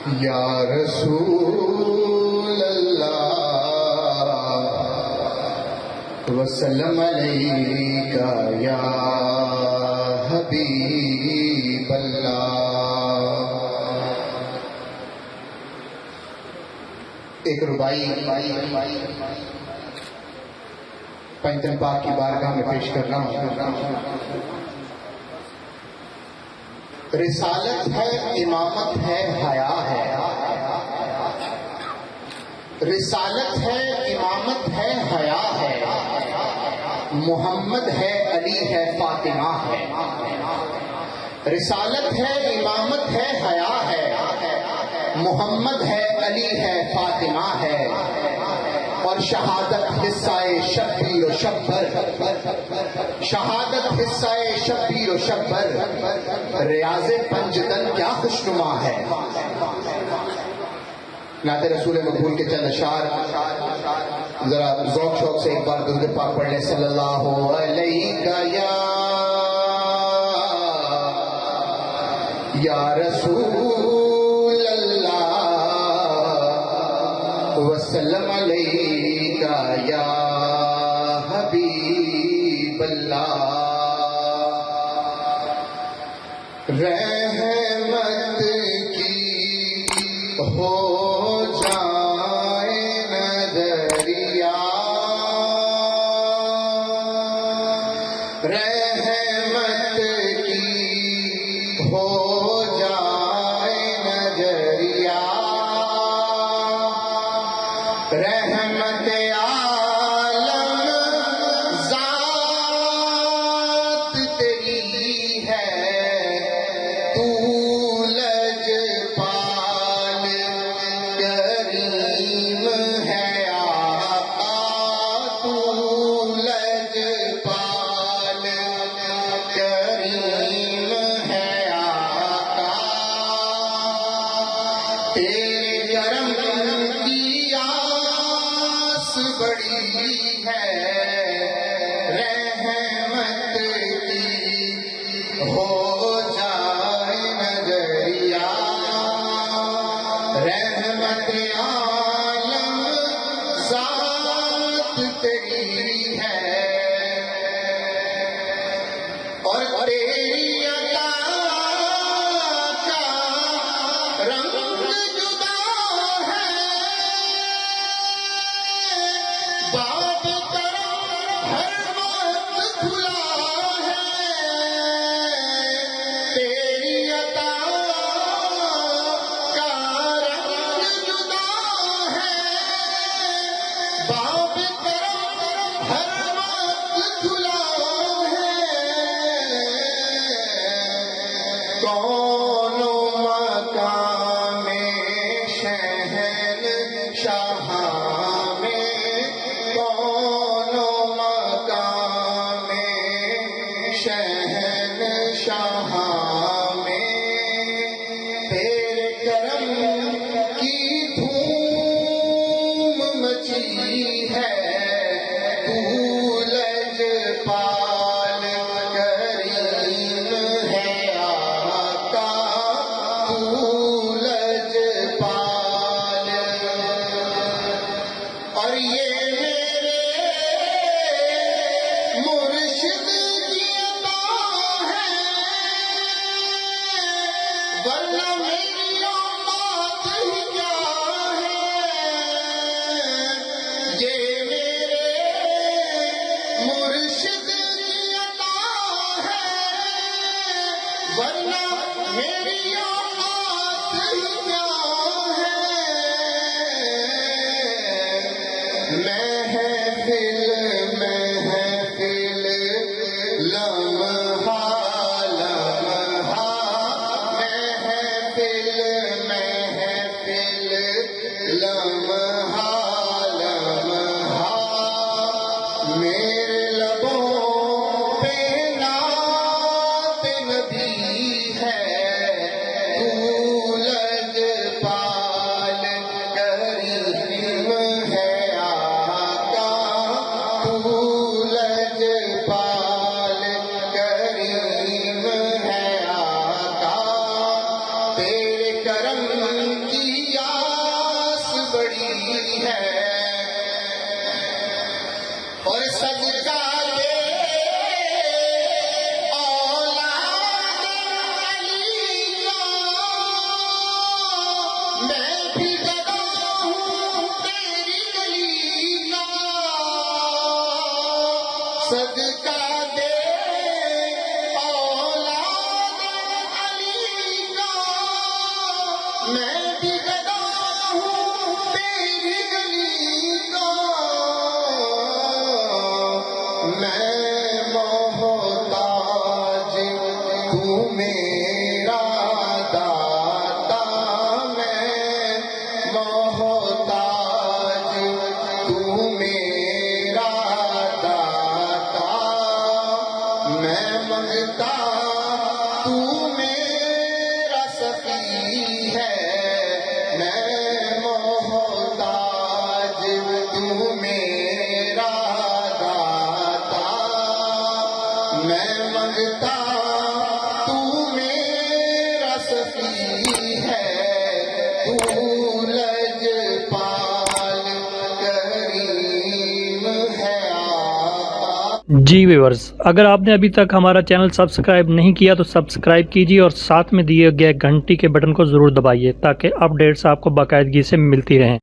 یا رسول اللہ وسلم علیک یا حبیب اللہ۔ ایک ربائی پنجم پاک کی بارگاہ میں پیش کر رہا ہوں۔ رسالت ہے، امامت ہے، حیا ہے۔ رسالت ہے، امامت ہے، حیا ہے۔ محمد ہے، علی ہے، فاطمہ ہے۔ رسالت ہے، امامت ہے، حیا ہے۔ محمد ہے، علی ہے، فاطمہ ہے۔ اور شہادت حصہ شبیر و شبر، شہادت حصہ شبیر و شبر، ریاض پنجتن کیا خوشنما ہے۔ نعت رسول مقبول کے چند اشعار ذرا ذوق شوق سے ایک بار درود پاک پڑھ لیں۔ صلی اللہ علیہ یا رسول اللہ وسلم علیک یا حبیب اللہ۔ رحمت کی ہو جائے نظریا، رحمت کی ہو جائے نظریا، رحمت عالم ذات تیری ہے، تو لجپال کریم ہے آقا، تو لجپال کریم ہے آقا، تیرے کرم کی آس بڑی ہے، رحمت کی ہو جائے نظریا، رحمت عالم ذات تیری ہے، اور تیری عطا کا رنگ جدا ہے، باب کرم ہر وقت کھلا ہے، تیری عطا کا رنگ جدا ہے، باب کرم ہر وقت کھلا ہے، کون مقام شہنشاہ میں، کون مقام شہنشاہ میں، تیرے کرم کی دھوم مچی ہے، تو لجپال کریم ہے آقا، تو لجپال، اور یہ میرے مرشد کی عطا ہے، ورنہ میری اوقات ہی کیا ہے، یہ میرے مرشد کی عطا ہے، ورنہ میری اوقات ہی کیا ہے، محفل محفل لمحہ لمحہ، محفل میں بھی گدا ہوں تیری گلی کا، میں محتاج تو میرا داتا، میں محتاج تو میرا داتا، میں منگتا تو میرا سخی ہے، میں محتاج تو میرا داتا، میں منگتا تو میرا سخی ہے، تو لجپال کریم ہے آقا۔ جی ویورز، اگر آپ نے ابھی تک ہمارا چینل سبسکرائب نہیں کیا تو سبسکرائب کیجیے اور ساتھ میں دیے گئے گھنٹی کے بٹن کو ضرور دبائیے تاکہ اپڈیٹس آپ کو باقاعدگی سے ملتی رہیں۔